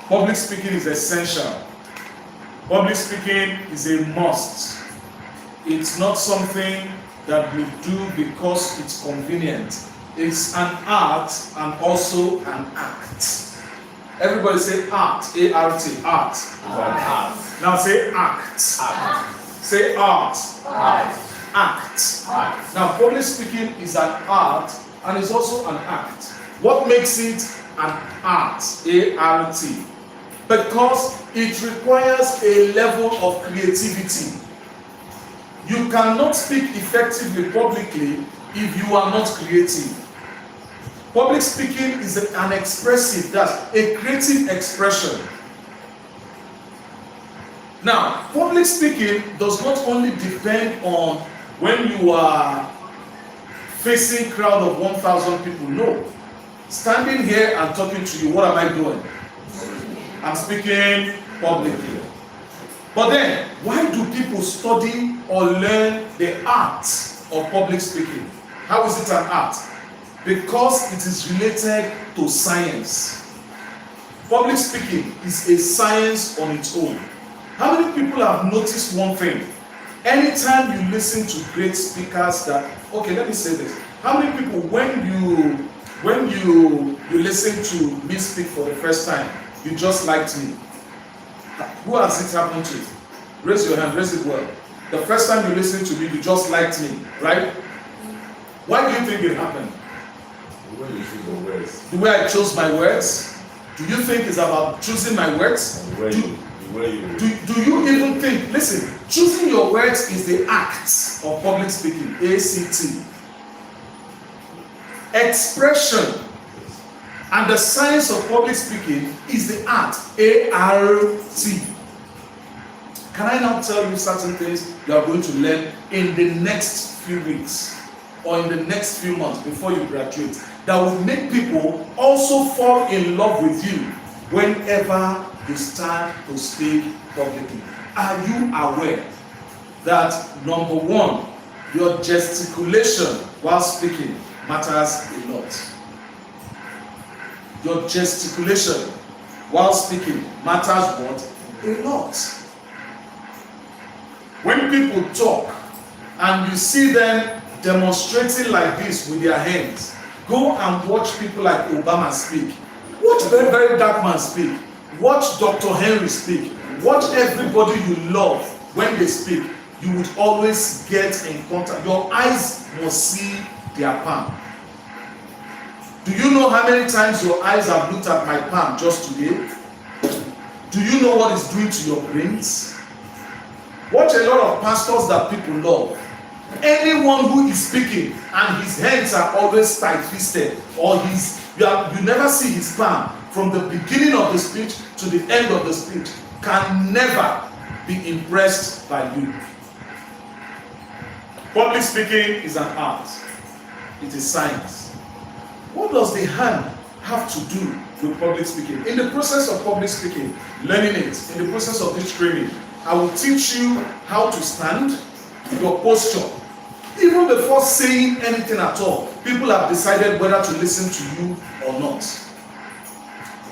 Public speaking is essential. Public speaking is a must. It's not something that we do because it's convenient. It's an art and also an act. Everybody say art, A-R-T, art. Art. Now say act. Art. Say art. Art. Act. Art. Now public speaking is an art and it's also an act. What makes it an art, A-R-T? Because it requires a level of creativity. You cannot speak effectively publicly if you are not creative. Public speaking is an expressive, that's a creative expression. Now, public speaking does not only depend on when you are facing a crowd of 1,000 people. No. Standing here and talking to you, what am I doing? I'm speaking publicly. But then, why do people study or learn the art of public speaking? How is it an art? Because it is related to science. Public speaking is a science on its own. How many people have noticed one thing? Anytime you listen to great speakers that, okay, let me say this. How many people, when you listen to me speak for the first time, you just liked me? Who has it happened to? Raise your hand, raise it well. The first time you listened to me, you just liked me, right? Why do you think it happened? The way you choose the words. The way I chose my words? Do you think it's about choosing my words? Do you even think, listen, choosing your words is the act of public speaking, A-C-T. Expression and the science of public speaking is the art, A-R-T. Can I now tell you certain things you are going to learn in the next few weeks or in the next few months before you graduate that will make people also fall in love with you whenever you start to speak publicly? Are you aware that number one, your gesticulation while speaking matters a lot? Your gesticulation while speaking matters what? A lot. When people talk and you see them demonstrating like this with their hands, go and watch people like Obama speak. Watch very, very dark man speak. Watch Dr. Henry speak. Watch everybody you love when they speak. You would always get in contact. Your eyes must see their palm. Do you know how many times your eyes have looked at my palm just today? Do you know what it's doing to your brains? Watch a lot of pastors that people love. Anyone who is speaking and his hands are always tight-fisted, or you never see his palm from the beginning of the speech to the end of the speech, can never be impressed by you. Public speaking is an art. It is science. What does the hand have to do with public speaking? In the process of public speaking, learning it, in the process of this training, I will teach you how to stand, your posture. Even before saying anything at all, people have decided whether to listen to you or not.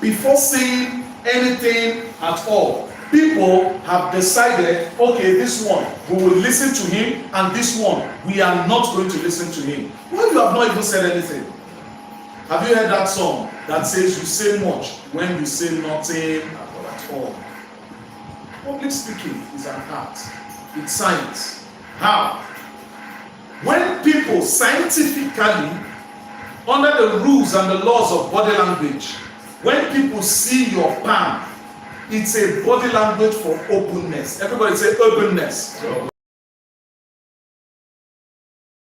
Before saying anything at all, people have decided, okay, this one, we will listen to him, and this one, we are not going to listen to him. Why you have not even said anything? Have you heard that song that says you say much when you say nothing at all? Public speaking is an art. It's science. How? When people scientifically, under the rules and the laws of body language, when people see your palm, it's a body language for openness. Everybody say openness.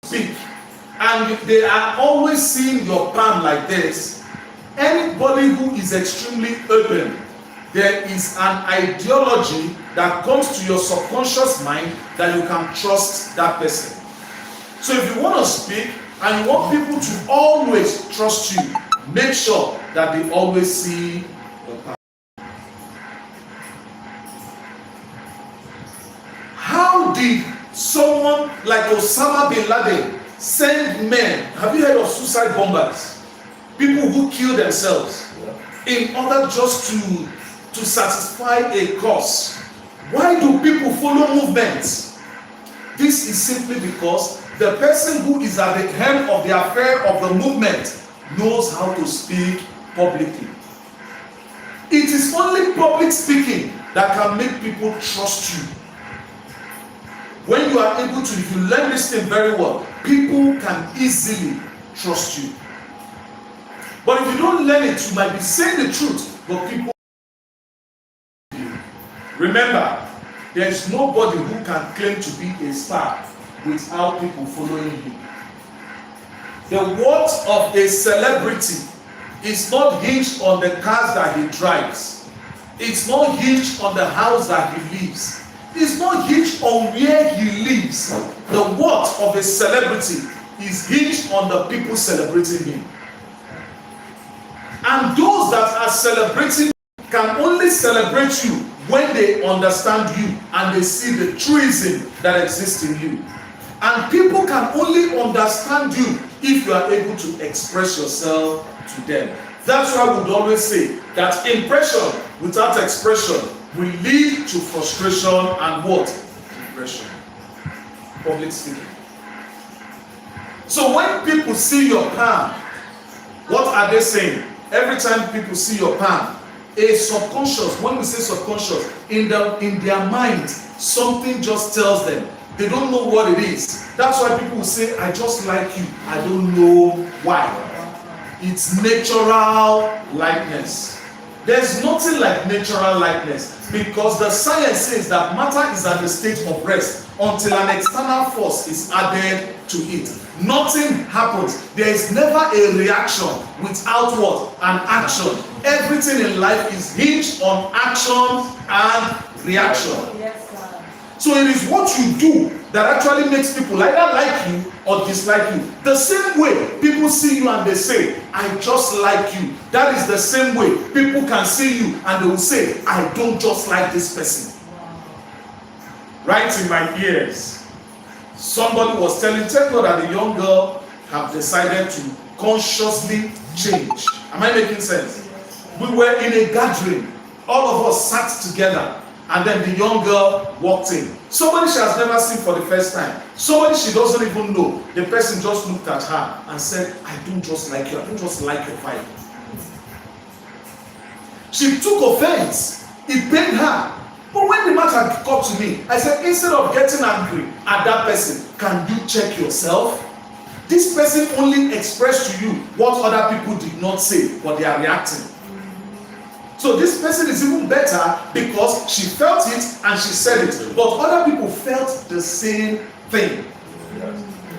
Speak. And they are always seeing your palm like this. Anybody who is extremely open, there is an ideology that comes to your subconscious mind that you can trust that person. So if you want to speak and you want people to always trust you, make sure that they always see your palm. How did someone like Osama bin Laden send men? Have you heard of suicide bombers? People who kill themselves in order just to to satisfy a cause. Why do people follow movements? This is simply because the person who is at the helm of the affair of the movement knows how to speak publicly. It is only public speaking that can make people trust you. When you are able to, if you learn this thing very well, people can easily trust you. But if you don't learn it, you might be saying the truth, but people. Remember, there is nobody who can claim to be a star without people following him. The worth of a celebrity is not hinged on the cars that he drives. It's not hinged on the house that he lives. It's not hinged on where he lives. The worth of a celebrity is hinged on the people celebrating him. And those that are celebrating can only celebrate you when they understand you and they see the truism that exists in you. And people can only understand you if you are able to express yourself to them. That's why we would always say that impression without expression will lead to frustration and what? Depression. Public speaking. So when people see your palm, what are they saying? Every time people see your palm, a subconscious, when we say subconscious, in their mind, something just tells them. They don't know what it is. That's why people will say, I just like you. I don't know why. It's natural likeness. There's nothing like natural likeness because the science says that matter is at the state of rest until an external force is added to it. Nothing happens. There is never a reaction without what? An action. Everything in life is hinged on action and reaction. So it is what you do that actually makes people either like you or dislike you. The same way people see you and they say, I just like you. That is the same way people can see you and they will say, I don't just like this person. Right in my ears, somebody was telling God that the young girl have decided to consciously change. Am I making sense? We were in a gathering. All of us sat together. And then the young girl walked in. Somebody she has never seen for the first time. Somebody she doesn't even know. The person just looked at her and said, I don't just like you. I don't just like your vibe. She took offense. It pained her. But when the matter got to me, I said, instead of getting angry at that person, can you check yourself? This person only expressed to you what other people did not say, but they are reacting. So this person is even better because she felt it and she said it. But other people felt the same thing.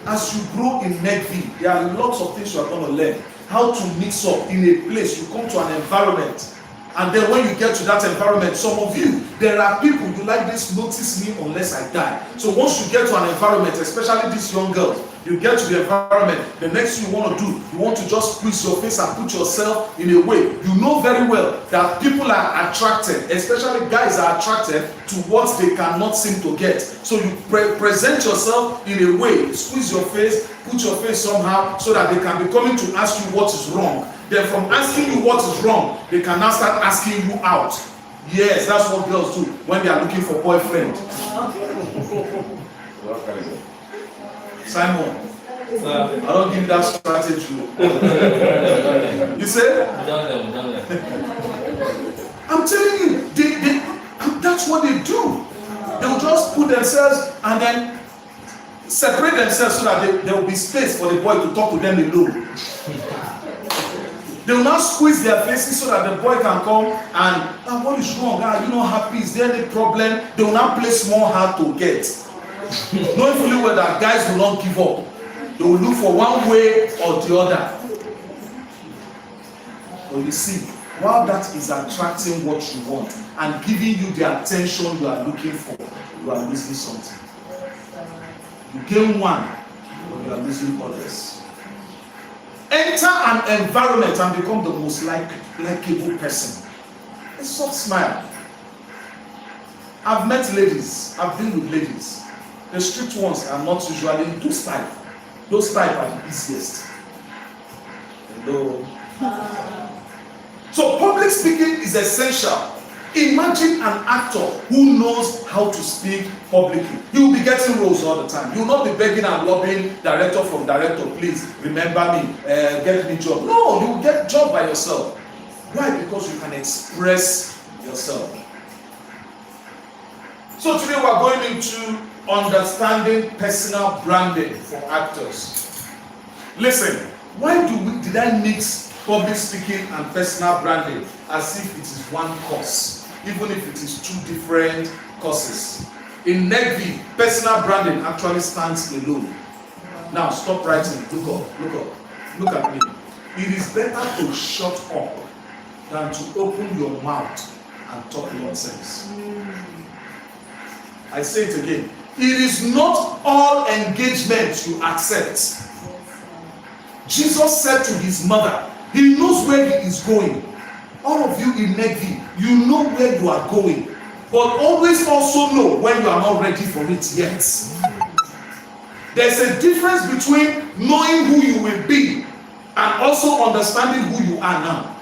As you grow in NegvTV, there are lots of things you are going to learn. How to mix up in a place. You come to an environment. And then when you get to that environment, some of you, there are people who like this, notice me unless I die. So once you get to an environment, especially these young girls, you get to the environment, the next thing you want to do, you want to just squeeze your face and put yourself in a way. You know very well that people are attracted, especially guys are attracted to what they cannot seem to get. So you present yourself in a way, squeeze your face, put your face somehow so that they can be coming to ask you what is wrong. Then from asking you what is wrong, they can now start asking you out. Yes, that's what girls do when they are looking for boyfriend. Simon, I don't give that strategy. You say? I'm telling you, that's what they do. They'll just put themselves and then separate themselves so that there will be space for the boy to talk to them alone. They will now squeeze their faces so that the boy can come and, what is wrong? Are you not happy? Is there any problem? They will now play small hard to get. Knowing fully well that guys will not give up. They will look for one way or the other. But you see, while that is attracting what you want and giving you the attention you are looking for, you are losing something. You gain one, but you are losing others. Enter an environment and become the most likable person. A soft smile. I've met ladies, I've been with ladies. The strict ones are not usually those type. Those type are the easiest. Hello. So public speaking is essential Imagine an actor who knows how to speak publicly. He will be getting roles all the time. You will not be begging and lobbying director from director, please remember me, get me job. No, you will get job by yourself. Why? Because you can express yourself. So today we are going into understanding personal branding for actors. Listen, why did I mix public speaking and personal branding as if it is one course, even if it is two different courses? In NegvTV, personal branding actually stands alone. Now stop writing. Look up. Look at me. It is better to shut up than to open your mouth and talk nonsense. I say it again. It is not all engagement you accept. Jesus said to his mother, he knows where he is going. All of you in NegvTV, you know where you are going. But always also know when you are not ready for it yet. There's a difference between knowing who you will be and also understanding who you are now.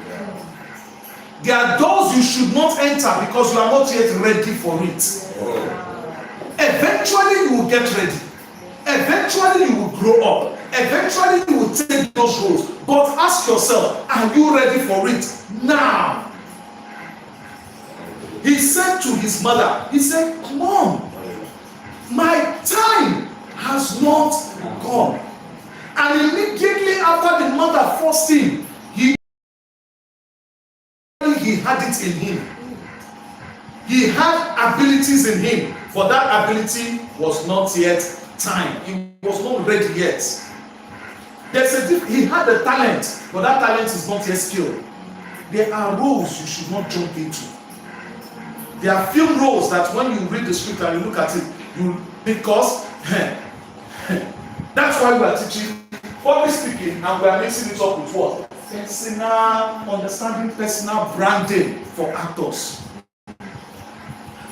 There are doors you should not enter because you are not yet ready for it. Eventually you will get ready. Eventually you will grow up. Eventually you will take those roles. But ask yourself, are you ready for it now? He said to his mother, he said, Mom, my time has not come. And immediately after the mother forced him, he had it in him. He had abilities in him, but that ability was not yet time. He was not ready yet. He had the talent, but that talent is not yet skilled. There are roles you should not jump into. There are film roles that when you read the script and you look at it, because that's why we are teaching public speaking, and we are mixing it up with what? Personal understanding, personal branding for actors.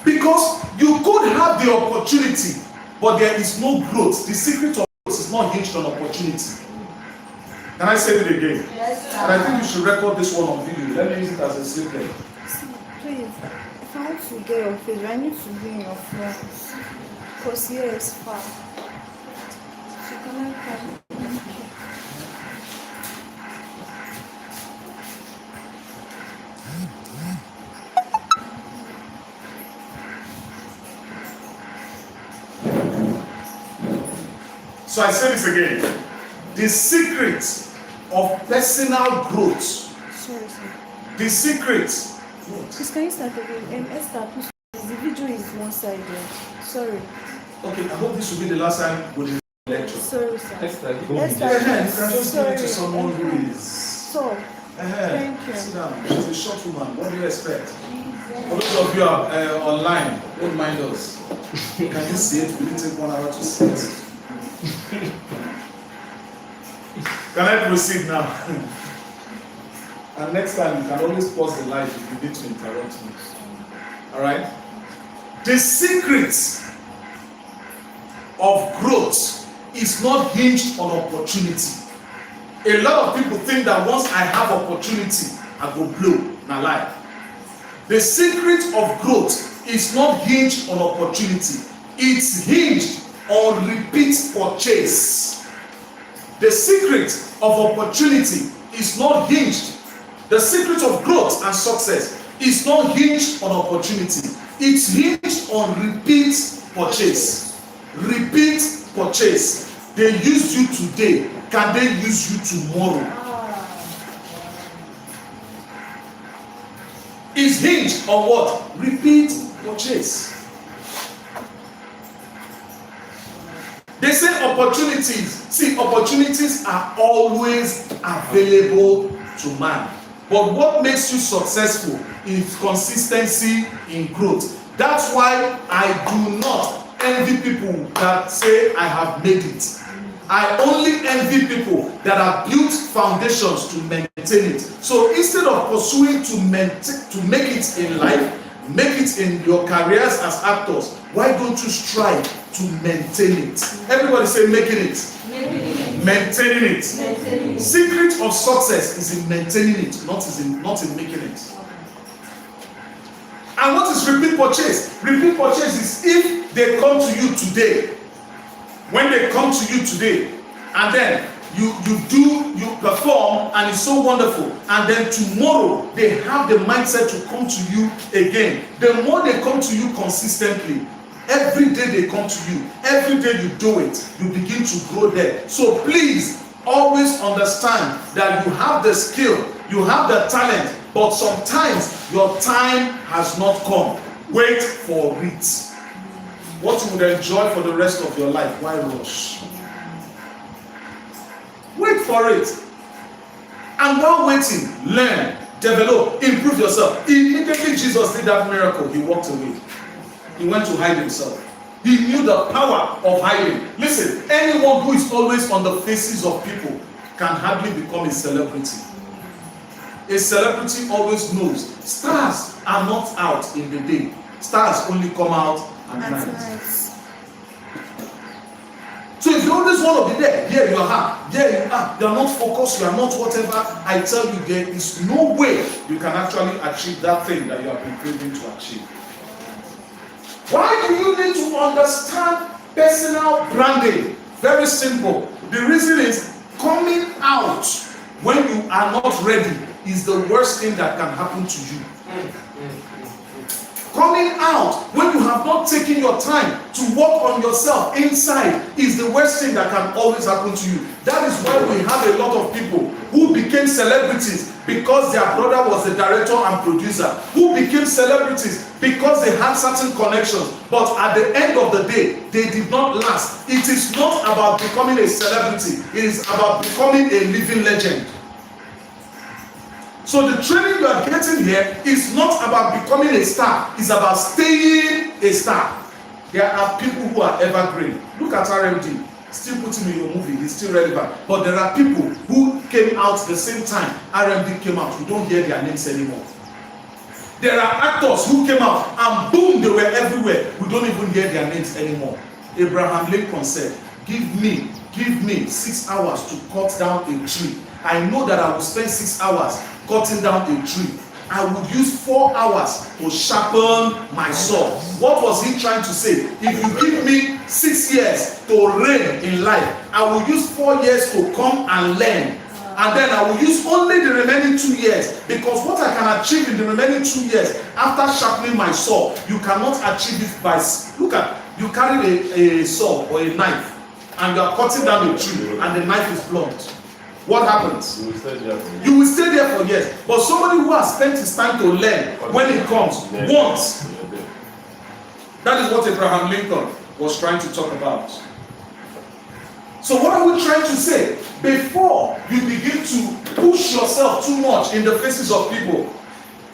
Because you could have the opportunity, but there is no growth. The secret of growth is not hinged on opportunity. Can I say it again? Yes, sir. And I think you should record this one on video. Let me use it as a snippet. Please, if I want to get your face, I need to be in your front. Because here is far. So can I come? So I say this again. The secret of personal growth. Sorry, sir. The secret. Please, can you start again? Esther, please. The video is one-sided. Sorry. Okay, I hope this will be the last time we will lecture. Sorry, sir. Esther, You can just give it to someone who is. So, thank you. Sit down. She's a short woman. What do you expect? For those of you are online, don't mind us. Can you see it? We didn't take 1 hour to see it. Can I proceed now? And next time you can always pause the live if you need to interrupt me. Alright? The secret of growth is not hinged on opportunity. A lot of people think that once I have opportunity, I go blow my life. The secret of growth is not hinged on opportunity. It's hinged on repeat purchase. The secret of opportunity is not hinged. The secret of growth and success is not hinged on opportunity. It's hinged on repeat purchase. Repeat purchase. They used you today. Can they use you tomorrow? It's hinged on what? Repeat purchase. They say opportunities. See, opportunities are always available to man. But what makes you successful is consistency in growth. That's why I do not envy people that say I have made it. I only envy people that have built foundations to maintain it. So instead of pursuing to make it in life, make it in your careers as actors, why don't you strive to maintain it? Everybody say making it. Maintaining it. Secret of success is in maintaining it, not in making it. And what is repeat purchase? Repeat purchase is if they come to you today, when they come to you today, and then you perform, and it's so wonderful, and then tomorrow they have the mindset to come to you again. The more they come to you consistently, every day they come to you, every day you do it, you begin to grow there. So please always understand that you have the skill, you have the talent, but sometimes your time has not come. Wait for it. What you would enjoy for the rest of your life, why rush? Wait for it. And while waiting, learn, develop, improve yourself. Immediately Jesus did that miracle, he walked away. He went to hide himself. He knew the power of hiding. Listen, anyone who is always on the faces of people can hardly become a celebrity. A celebrity always knows stars are not out in the day. Stars only come out at night. So if you always want to be there, here you are, here you are, you are not focused, you are not whatever, I tell you, there is no way you can actually achieve that thing that you have been craving to achieve. Why do you need to understand personal branding? Very simple. The reason is coming out when you are not ready is the worst thing that can happen to you. Coming out when you have not taken your time to work on yourself inside is the worst thing that can always happen to you. That is why we have a lot of people who became celebrities because their brother was the director and producer, who became celebrities because they had certain connections, but at the end of the day, they did not last. It is not about becoming a celebrity, it is about becoming a living legend. So the training you are getting here is not about becoming a star, it's about staying a star. There are people who are evergreen. Look at RMD. Still put him in your movie, he's still relevant. But there are people who came out the same time RMD came out. We don't hear their names anymore. There are actors who came out and boom, they were everywhere. We don't even hear their names anymore. Abraham Lincoln said, give me 6 hours to cut down a tree. I know that I will spend 6 hours cutting down a tree. I would use 4 hours to sharpen my sword. What was he trying to say? If you give me 6 years to reign in life, I will use 4 years to come and learn. And then I will use only the remaining 2 years, because what I can achieve in the remaining 2 years after sharpening my sword, you cannot achieve it by, look at, you carry a sword or a knife and you are cutting down a tree and the knife is blunt. What happens? You will stay there for years. But somebody who has spent his time to learn, when it comes, once. That is what Abraham Lincoln was trying to talk about. So what are we trying to say? Before you begin to push yourself too much in the faces of people,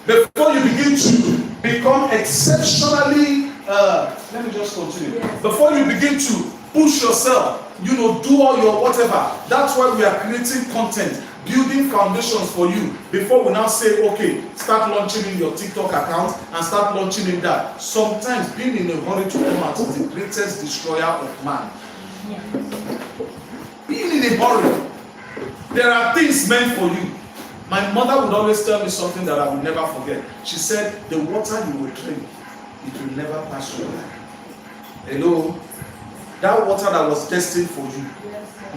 before you begin to become exceptionally, let me just continue. Before you begin to push yourself, do all your whatever. That's why we are creating content, building foundations for you before we now say, okay, start launching in your TikTok account and start launching in that. Sometimes being in a hurry to come out is the greatest destroyer of man. Being in a hurry. There are things meant for you. My mother would always tell me something that I will never forget. She said, the water you will drink, it will never pass you by. Hello? That water that was destined for you,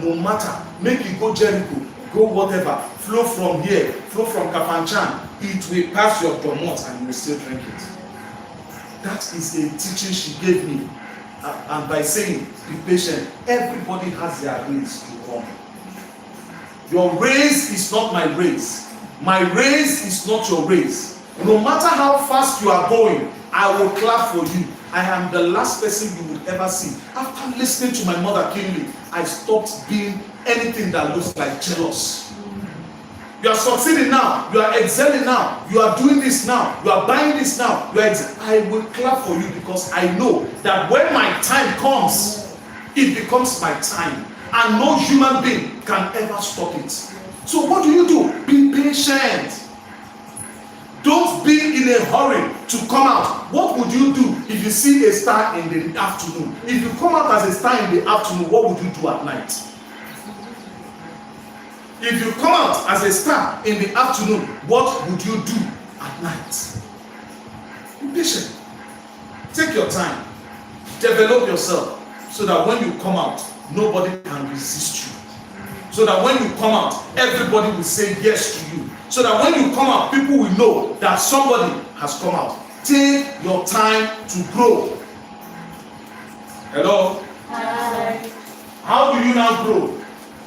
no matter, make it go Jericho, go whatever, flow from here, flow from Kafanchan, it will pass your domot and you will still drink it. That is a teaching she gave me. And by saying, be patient, everybody has their race to come. Your race is not my race. My race is not your race. No matter how fast you are going, I will clap for you. I am the last person you would ever see. After listening to my mother keenly, I stopped being anything that looks like jealous. You are succeeding now. You are excelling now. You are doing this now. You are buying this now. I will clap for you because I know that when my time comes, it becomes my time. And no human being can ever stop it. So what do? Be patient. Don't be in a hurry to come out. What would you do if you see a star in the afternoon? If you come out as a star in the afternoon, what would you do at night? If you come out as a star in the afternoon, what would you do at night? Be patient. Take your time. Develop yourself so that when you come out, nobody can resist you. So that when you come out, everybody will say yes to you. So that when you come out, people will know that somebody has come out. Take your time to grow. Hello? Hi. How do you now grow?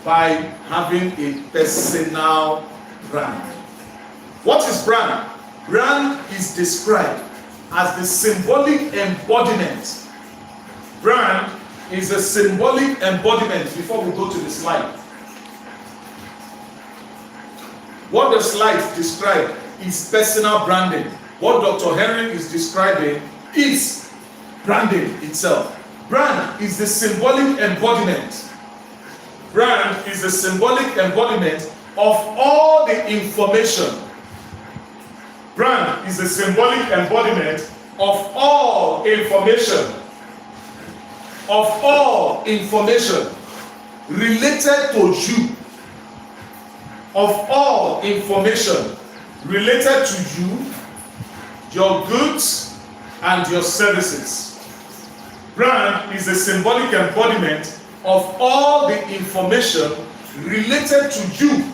By having a personal brand. What is brand? Brand is described as the symbolic embodiment. Brand is a symbolic embodiment. Before we go to the slide, what the slide describes is personal branding. What Dr. Henry is describing is branding itself. Brand is the symbolic embodiment. Brand is the symbolic embodiment of all the information. Brand is the symbolic embodiment of all information. Of all information related to you. Of all information related to you, your goods and your services. Brand is a symbolic embodiment of all the information related to you,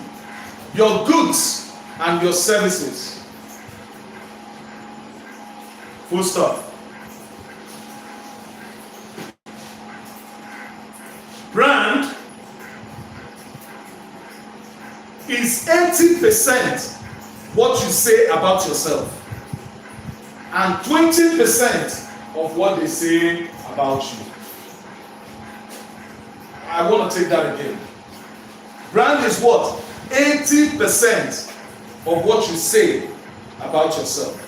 your goods and your services. Full stop. Brand is 80% what you say about yourself and 20% of what they say about you. I want to take that again. Brand is what? 80% of what you say about yourself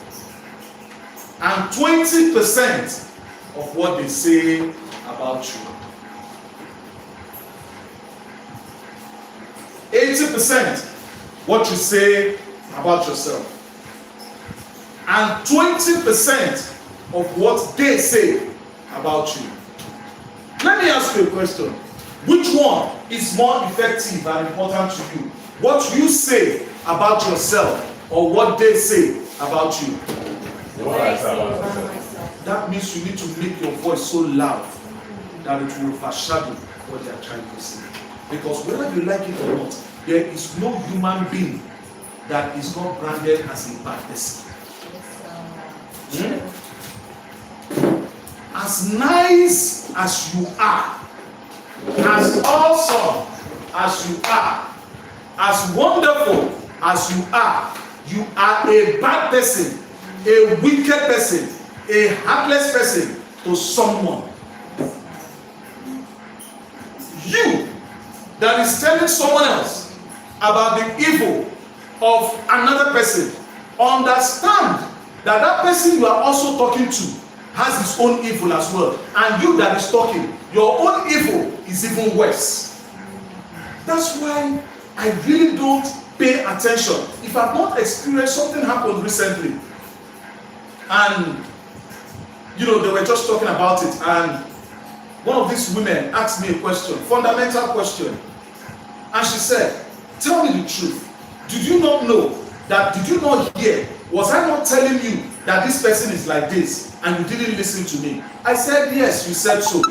and 20% of what they say about you. 80% what you say about yourself and 20% of what they say about you. Let me ask you a question. Which one is more effective and important to you? What you say about yourself or what they say about you? What I say about myself. That means you need to make your voice so loud that it will overshadow what they are trying to say. Because whether you like it or not, there is no human being that is not branded as a bad person. As nice as you are, as awesome as you are, as wonderful as you are a bad person, a wicked person, a heartless person to someone. You that is telling someone else about the evil of another person, understand that that person you are also talking to has his own evil as well. And you that is talking, your own evil is even worse. That's why I really don't pay attention. If I've not experienced something happened recently, and they were just talking about it, and one of these women asked me a question, fundamental question, and she said, tell me the truth. Did you not know that? Did you not hear? Was I not telling you that this person is like this and you didn't listen to me? I said, yes, you said so.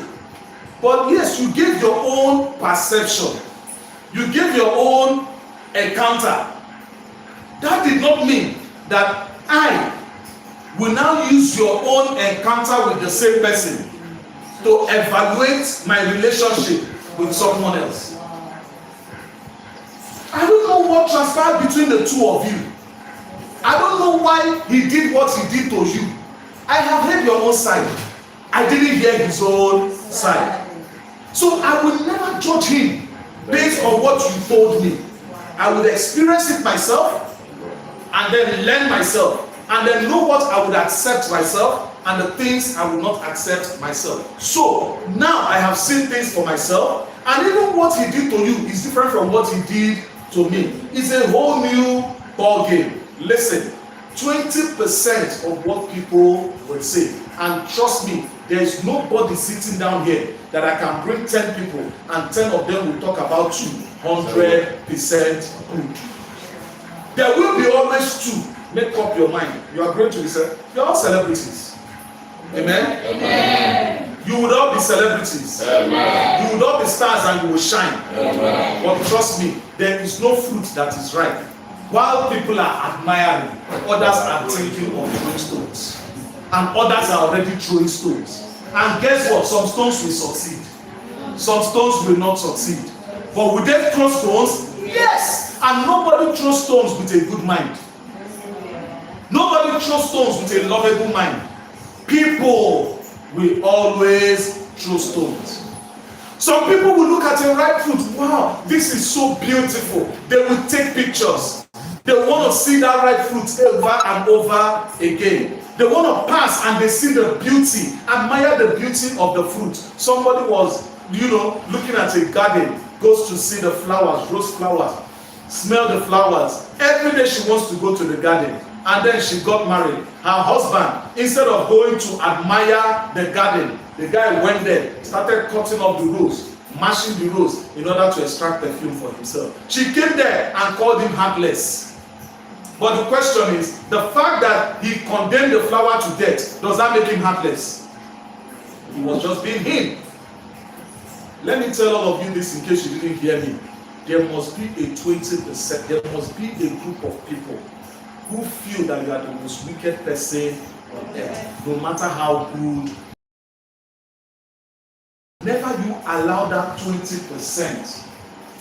But yes, you gave your own perception. You gave your own encounter. That did not mean that I will now use your own encounter with the same person to evaluate my relationship with someone else. I don't know what transpired between the two of you. I don't know why he did what he did to you. I have heard your own side. I didn't hear his own side. So I will never judge him based on what you told me. I would experience it myself and then learn myself and then know what I would accept myself and the things I would not accept myself. So now I have seen things for myself, and even what he did to you is different from what he did to me. It's a whole new ball game. Listen, 20% of what people will say, and trust me, there is nobody sitting down here that I can bring 10 people and 10 of them will talk about you 100% good. There will be always two Make up your mind. You are going to be you're all celebrities. Amen? Amen. You would all be celebrities. Amen. You would all be stars and you will shine. Amen. But trust me, there is no fruit that is ripe. While people are admiring, others are thinking of throwing stones. And others are already throwing stones. And guess what? Some stones will succeed. Some stones will not succeed. But will they throw stones? Yes! And nobody throws stones with a good mind. Nobody throws stones with a lovable mind. People will always throw stones. Some people will look at a ripe fruit. Wow, this is so beautiful. They will take pictures. They want to see that ripe fruit over and over again. They want to pass and they see the beauty, admire the beauty of the fruit. Somebody was, looking at a garden, goes to see the flowers, rose flowers, smell the flowers. Every day she wants to go to the garden. And then she got married. Her husband, instead of going to admire the garden, the guy went there, started cutting up the rose, mashing the rose in order to extract perfume for himself. She came there and called him heartless. But the question is, the fact that he condemned the flower to death, does that make him heartless? He was just being him. Let me tell all of you this in case you didn't hear me. There must be a 20%, there must be a group of people who feel that you are the most wicked person on earth, no matter how good. Never you allow that 20%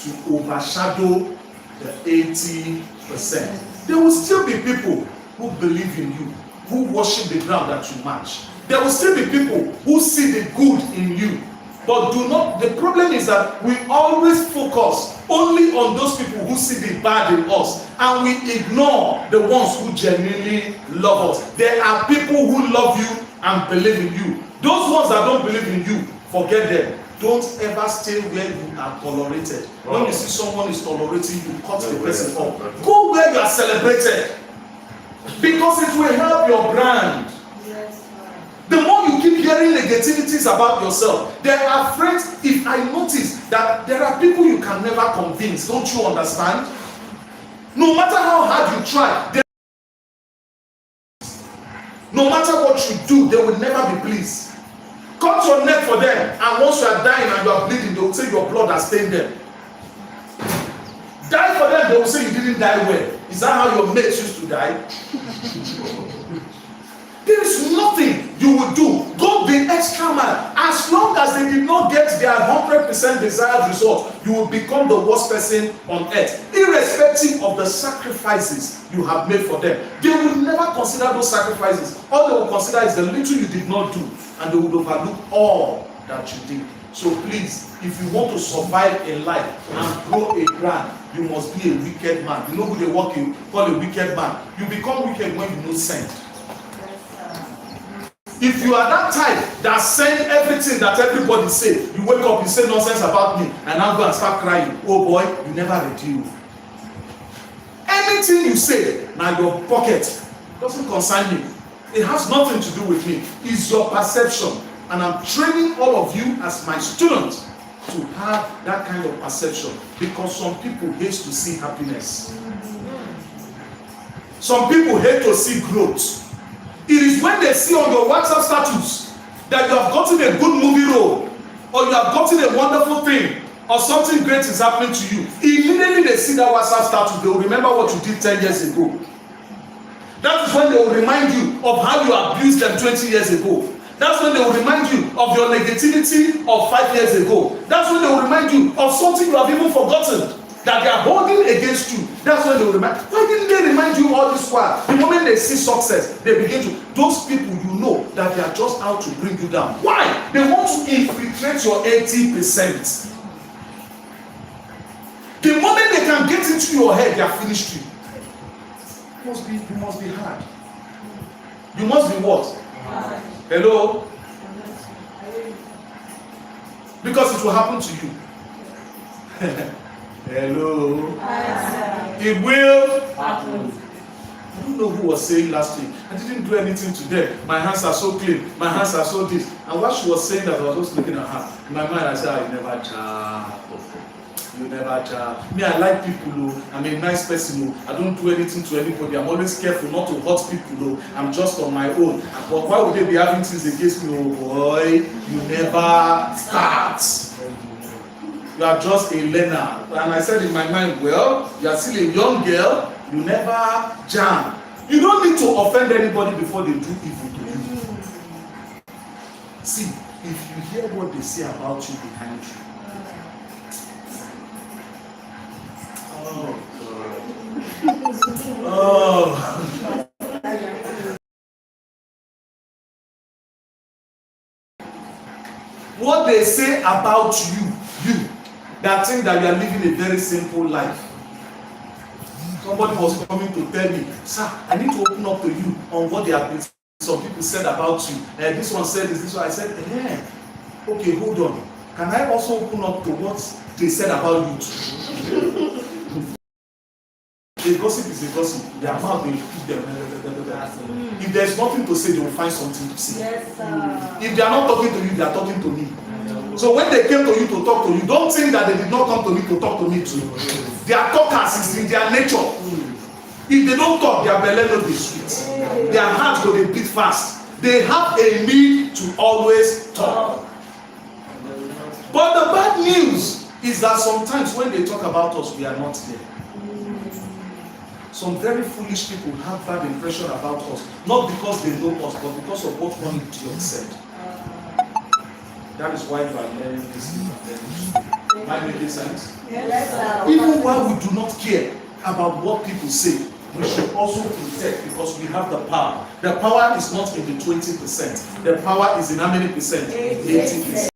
to overshadow the 80%. There will still be people who believe in you, who worship the ground that you match. There will still be people who see the good in you. But the problem is that we always focus only on those people who see the bad in us, and we ignore the ones who genuinely love us. There are people who love you and believe in you. Those ones that don't believe in you, forget them. Don't ever stay where you are tolerated. When you see someone is tolerating you, cut the person off. Go where you are celebrated, because it will help your brand. The more you keep hearing negativities about yourself, there are friends. If I notice that there are people you can never convince, don't you understand? No matter how hard you try, no matter what you do, they will never be pleased. Cut your neck for them, and once you are dying and you are bleeding, they will say your blood has stained them. Die for them, they will say you didn't die well. Is that how your mates used to die? There is nothing you will do. Go the extra mile. As long as they did not get their 100% desired result, you will become the worst person on earth. Irrespective of the sacrifices you have made for them. They will never consider those sacrifices. All they will consider is the little you did not do, and they will overlook all that you did. So please, if you want to survive in life and grow a brand, you must be a wicked man. You know who they call a wicked man? You become wicked when you know send. If you are that type that send everything that everybody say, you wake up, you say nonsense about me, and now go and start crying. Oh boy, you never redeem. Anything you say, now your pocket doesn't concern me. It has nothing to do with me. It's your perception. And I'm training all of you as my students to have that kind of perception, because some people hate to see happiness. Some people hate to see growth. It is when they see on your WhatsApp status that you have gotten a good movie role, or you have gotten a wonderful thing, or something great is happening to you. Immediately they see that WhatsApp status, they will remember what you did 10 years ago. That is when they will remind you of how you abused them 20 years ago. That's when they will remind you of your negativity of 5 years ago. That's when they will remind you of something you have even forgotten that they are holding against you. That's when they will remind. Why didn't they remind you all this while? The moment they see success, they begin to. Those people, you know that they are just out to bring you down. Why? They want to infiltrate your 80%. The moment they can get into your head, they are finished you. You must be hard. You must be what? Hard. Hello? Because it will happen to you. Hello? It will happen. I don't know who was saying last week, I didn't do anything today. My hands are so clean. My hands are so this. And what she was saying that, I was just looking at her. In my mind, I said, I never job. You never jab. Me, I like people. I'm a nice person. I don't do anything to anybody. I'm always careful not to hurt people. I'm just on my own. But why would they be having things against me? Oh boy, you never start. You are just a learner. And I said in my mind, well, you are still a young girl. You never jam. You don't need to offend anybody before they do evil to you. See, if you hear what they say about you behind you, oh, what they say about you, that think that you are living a very simple life. Somebody was coming to tell me, sir, I need to open up to you on what they have been. Some people said about you. This one said this one. I said, okay, hold on. Can I also open up to what they said about you too? The gossip is a gossip. Their mouth will keep them. If there's nothing to say, they will find something to say. Yes, sir. If they are not talking to you, they are talking to me. So when they came to you to talk to you, don't think that they did not come to me to talk to me too. They are talkers, it's in their nature. If they don't talk, their belly will be sweet. Their heart will be beat fast. They have a need to always talk. But the bad news is that sometimes when they talk about us, we are not there. Some very foolish people have bad impression about us, not because they know us, but because of what one idiot said. That is why you are learning this. Am I making sense? Yes, sir. Even while we do not care about what people say, we should also protect because we have the power. The power is not in the 20%. The power is in how many percent? 80%.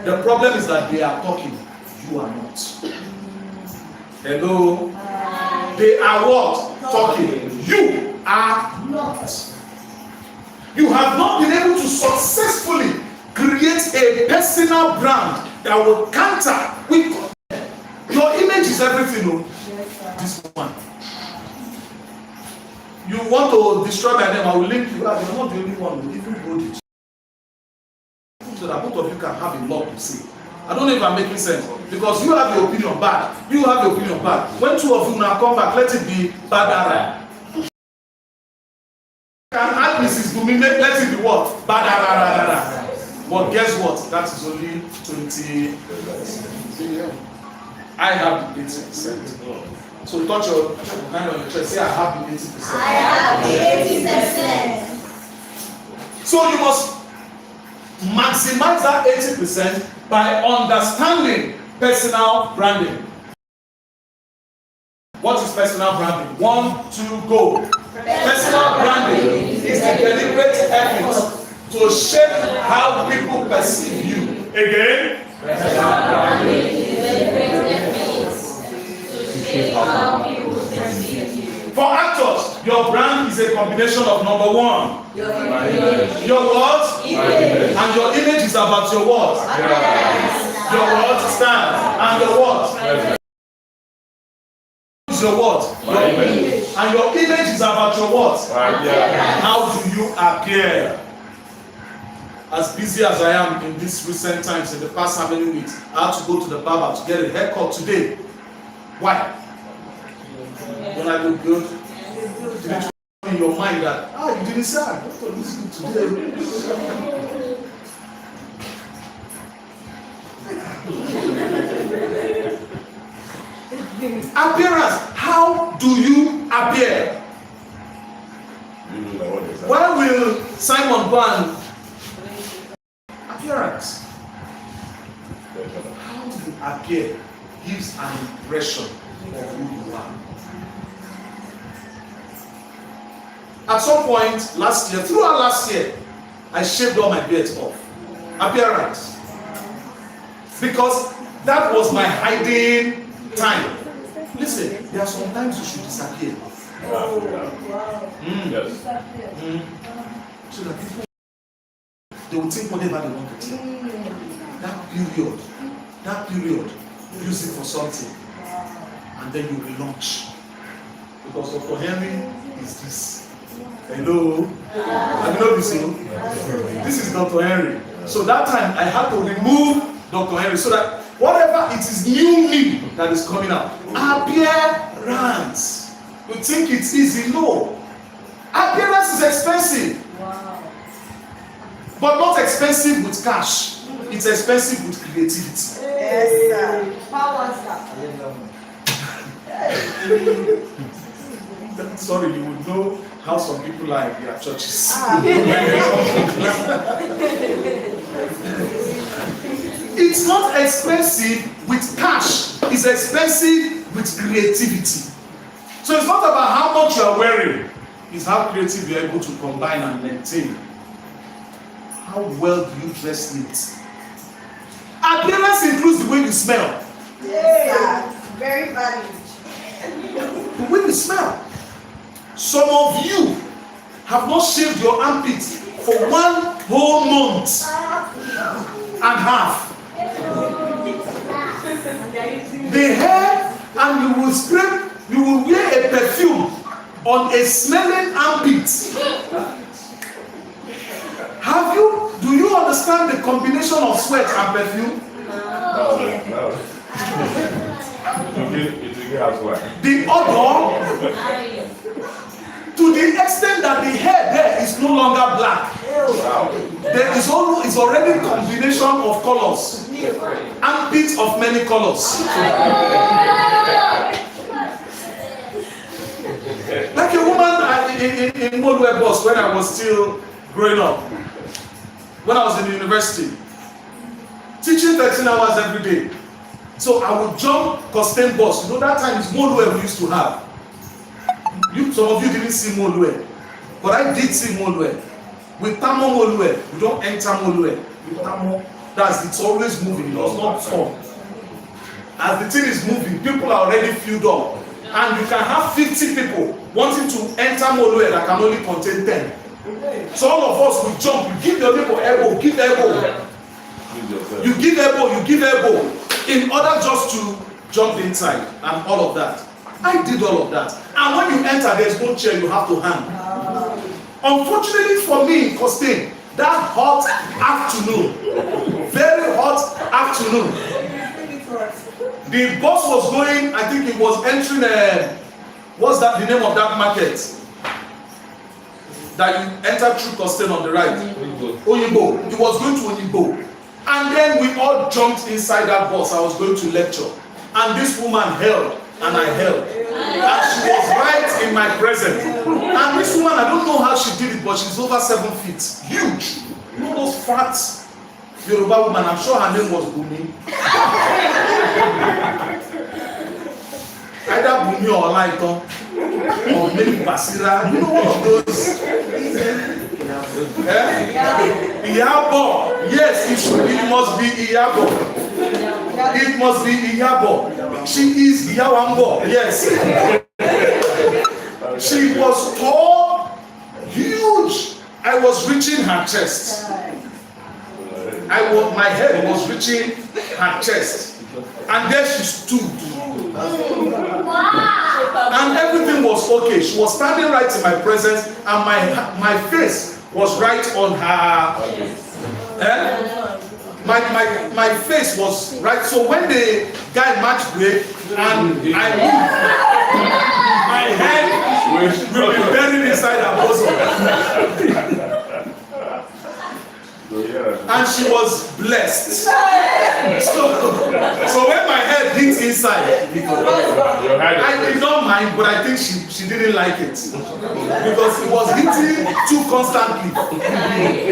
The problem is that they are talking, you are not. Hello? They are what? Talking. You are not. You have not been able to successfully create a personal brand that will counter with your image is everything. No? This one. You want to destroy my name, I will link you. You are not the only one. You even go it. So that both of you can have a lot to say. I don't know if I'm making sense. Because you have your opinion bad. You have your opinion bad. When two of you now come back, let it be bad. Can add Mrs. Bumi, let it be what? Bad. But guess what? That is only 20. I have the 80%. So touch your hand on your chest. Say I have the 80%. I have the 80%. So you must maximize that 80% by understanding personal branding. What is personal branding? 1, 2, go. Personal branding is a deliberate effort to shape how people perceive you. Again? Personal branding is a deliberate effort to shape how people perceive you. For actors, your brand is a combination of number 1. Your image. Your what? Image. And your image is about your what? Your what? Stand. And your what? Your what? Your image. And your image is about your what? How do you appear? As busy as I am in these recent times, in the past how many weeks, I had to go to the barber to get a haircut today. Why? When I look good, did it in your mind that, you didn't say, I don't want to listen today. Appearance. How do you appear? Where will Simon Ban appearance? How you appear gives an impression of who you are. At some point last year, throughout last year, I shaved all my beard off. Appearance. Because that was my hiding time. Listen, there are some times you should disappear. Yes. So that people, they will think whatever they want to think. That period, use it for something. And then you relaunch. Because Dr. Henry is this. Hello? Have you know this? This is Dr. Henry. So that time I had to remove Dr. Henry so that Whatever it is, new me that is coming out. Appearance. You think it's easy? No. Appearance is expensive. Wow. But not expensive with cash. It's expensive with creativity. Yes, sir. Power, sir. Sorry, you would know how some people are in their churches. It's not expensive with cash. It's expensive with creativity. So it's not about how much you are wearing. It's how creative you are able to combine and maintain. How well do you dress neat? Appearance includes the way you smell. Yes, sir. Very valid. The way you smell. Some of you have not shaved your armpits for 1 whole month and half. The hair, and you will spray, you will wear a perfume on a smelling armpit. Do you understand the combination of sweat and perfume? No. The odor, to the extent that the hair there is no longer black. There is already a combination of colors. Armpits of many colors. Like a woman in Molwe bus when I was still growing up. When I was in the university. Teaching 13 hours every day. So I would jump Costain bus. You know that time is Molwe we used to have. Some of you didn't see Molwe. But I did see Molwe. With Tamo Molwe, you don't enter Molwe. With Tamo, it's always moving. It does not stop. As the thing is moving, people are already filled up. And you can have 50 people wanting to enter Molwe that can only contain 10. So all of us will jump. You give your neighbor elbow, give elbow. You give elbow, you give elbow. In order just to jump inside and all of that. I did all of that. And when you enter, there's no chair, you have to hang. Unfortunately for me in Costain, that hot afternoon, very hot afternoon, the bus was going, I think it was entering what's that, the name of that market? That you enter through Costain on the right. Oyinbo. It was going to Oyinbo. And then we all jumped inside that bus. I was going to lecture. And this woman held, and I held. And she was right in my presence. And this woman, I don't know how she did it, but she's over 7 feet. Huge. You know those fat Yoruba woman, I'm sure her name was Bumi. Either Bumi or Olaiton. Or maybe Basira. You know one of those. Iyabo. Yes, it must be Iyabo. It must be Iyabo. She is Iyawambo. Yes. She was tall, huge. I was reaching her chest. My head was reaching her chest. And there she stood. And everything was okay. She was standing right in my presence, and my face was right on her. My face was right. So when the guy match break and I moved, my head will be buried inside her bosom. And she was blessed. So when my head hit inside, I did not mind, but I think she didn't like it because it was hitting too constantly.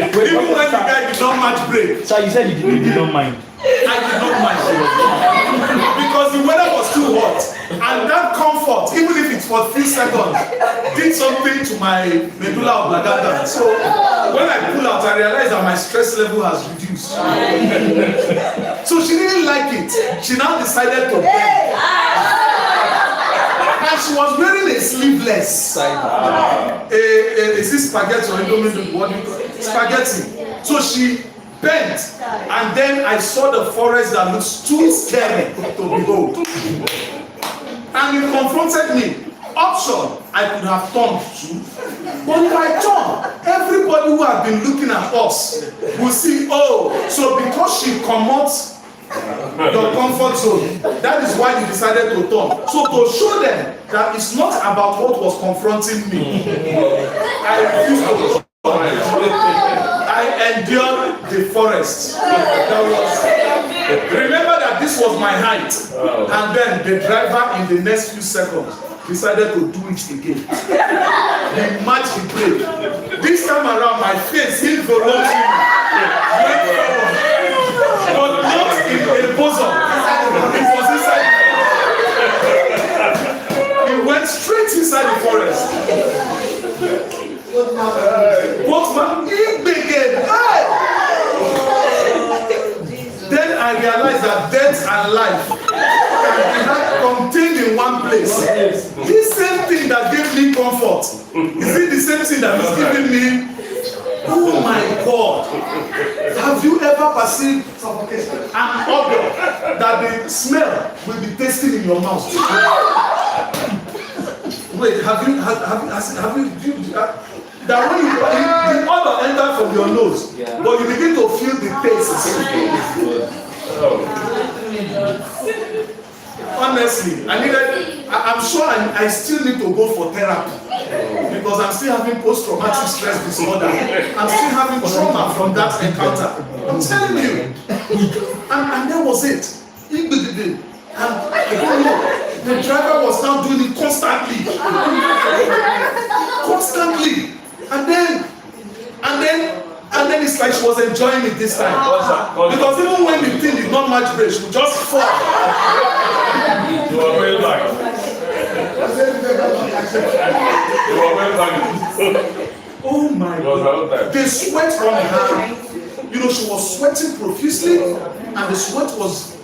Even when the guy did not match break. So you said you did not mind. I did not mind because the weather was too hot, and that comfort, even if it's for a few seconds, did something to my medulla oblongata. So when I pull out, I realized that my stress level has reduced. So she didn't like it. She now decided to beg. And she was wearing a sleeveless, is this spaghetti or spaghetti? So she bent, and then I saw the forest that looks too scary to behold. And it confronted me. Option I could have turned to, but if I turn, everybody who has been looking at us will see, oh, so because she comes your comfort zone. That is why you decided to turn. So to show them that it's not about what was confronting me, I refused to turn. I endured the forest. Remember that this was my height. And then the driver in the next few seconds decided to do it again. He matched the brake. This time around, my face involuntarily went forward. But not in a bosom. It was inside. He went straight inside the forest. Boatman, he began. Then I realized that death and life are contained in one place. This same thing that gave me comfort, is it the same thing that is giving me? Oh my God! Have you ever perceived an odor that the smell will be tasting in your mouth? Wait, have you that when the odor enters from your nose, but you begin to feel the taste. Honestly, I'm sure I still need to go for therapy because I'm still having post-traumatic stress disorder. I'm still having trauma from that encounter. I'm telling you. And that was it. And I don't know. The driver was now doing it constantly. And then it's like she was enjoying it this time. Because even when the thing did not match brake, she would just fall. You are very lucky. Oh my God. The sweat on her, she was sweating profusely, and the sweat was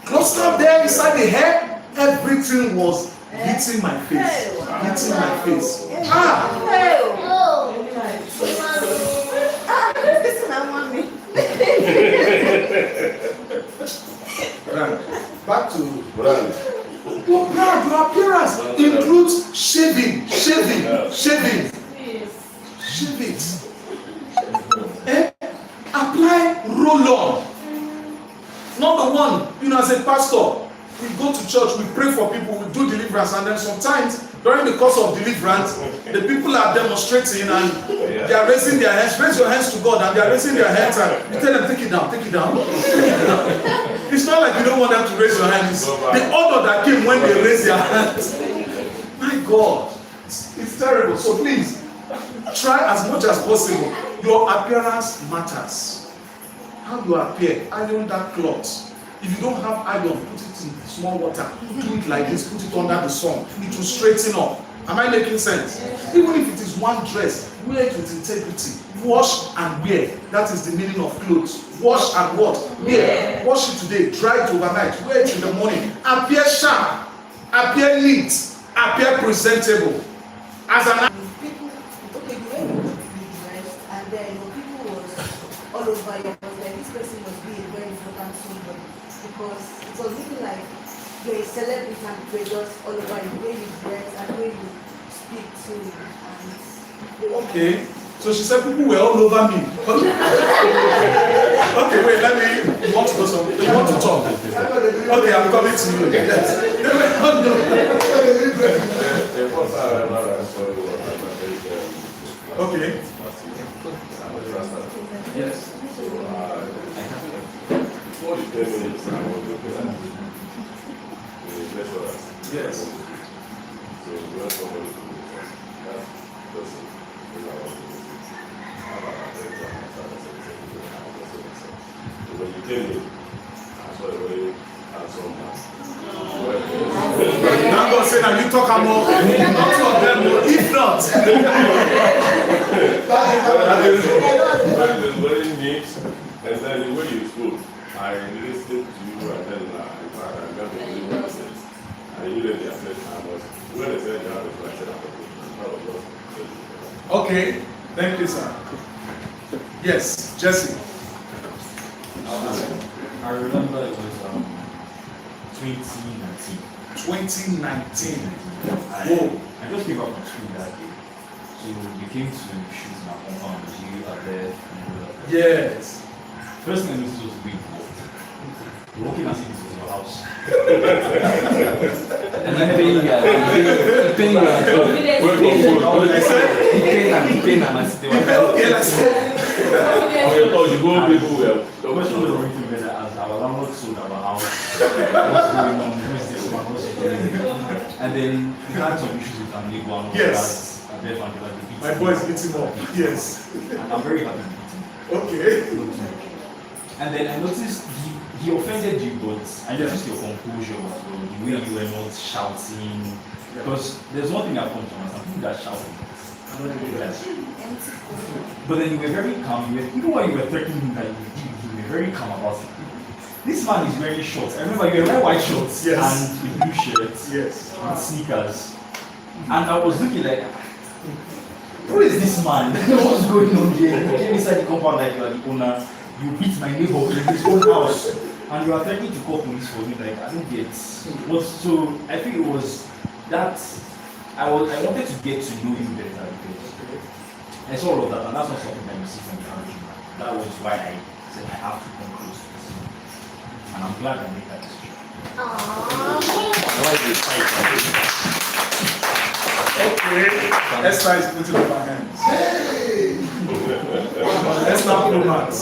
clustered there inside the hair. Everything was hitting my face. Back to Brand. Your appearance includes shaving. Shave it. Apply roll-on. Number one, as a pastor, we go to church, we pray for people, we do deliverance, and then sometimes during the course of deliverance, the people are demonstrating and they are raising their hands. Raise your hands to God, and they are raising their hands, and you tell them, take it down. It's not like you don't want them to raise your hands. The order that came when they raise their hands. My God, it's terrible. So please, try as much as possible. Your appearance matters. How you appear, iron that cloth. If you don't have iron, put it in small water. Do it like this, put it under the sun. It will straighten up. Am I making sense? Even if it is one dress, wear it with integrity. Wash and wear. That is the meaning of clothes. Wash and what? Wear. Wash it today, dry it overnight, wear it in the morning. Appear sharp, appear neat, appear presentable. As an people, okay, the way you be dressed, and then people was all over you, was like this person must be a very important somebody, because it was looking like you're a celebrity and they're just all over you, the way you dress and the way you speak to, and okay. So she said people were all over me. Okay, wait, you want to go somewhere? You want to talk? Okay, I'm coming to you. Yes. Okay. Yes. Yes. When you came in, I saw a very handsome man. Now God say now you talk about not of them, if not. Very neat, and then the way you spoke, I listened to you, and then in fact I got the message. I immediately said I was when I said that I said Okay, thank you, sir. Yes, Jesse. I remember it was 2019. 2019. Whoa. I just came up from school that day. So we came to shoot my compound. You are there. Yes. First thing I noticed was big boat. You're walking as if this was your house. And I'm paying you. You go people well. The question was already together as our landlord sold our house. What's going on? Who is this one? What's she doing? And then we had some issues with family one. Yes. My boy is beating up. Yes. And I'm very happy. Okay. And then I noticed he offended you, but I noticed your composure, the way you were not shouting. Because there's one thing I've come to understand, people that shout. But then you were very calm. Even when you were threatening that you were very calm about it. This man is very short. I remember you were wearing white shorts Yes. and a blue shirt and sneakers. And I was looking like, who is this man? What's going on here? You came inside the compound like you are the owner. You beat my neighbor in his own house. And you are threatening to call police for me. Like, I don't get. But so I think it was that I wanted to get to know you better because I saw all of that, and that's not something that you see from the country. That was why I said I have to come close to this. And I'm glad I made that decision. Okay. Esther is putting up her hands. Esther romance.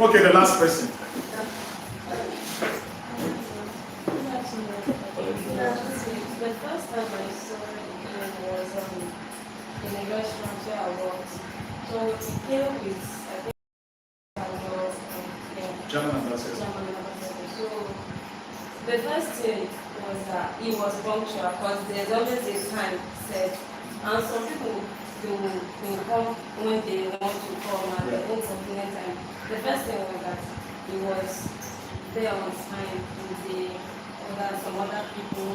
Okay, the last person. The first time I saw him was in a restaurant where I worked. So he came with, I think, German ambassador. So the first thing was that he was punctual because there's always a time set, and some people will come when they want to come at their own convenient time. The first thing was that he was there on time with some other people,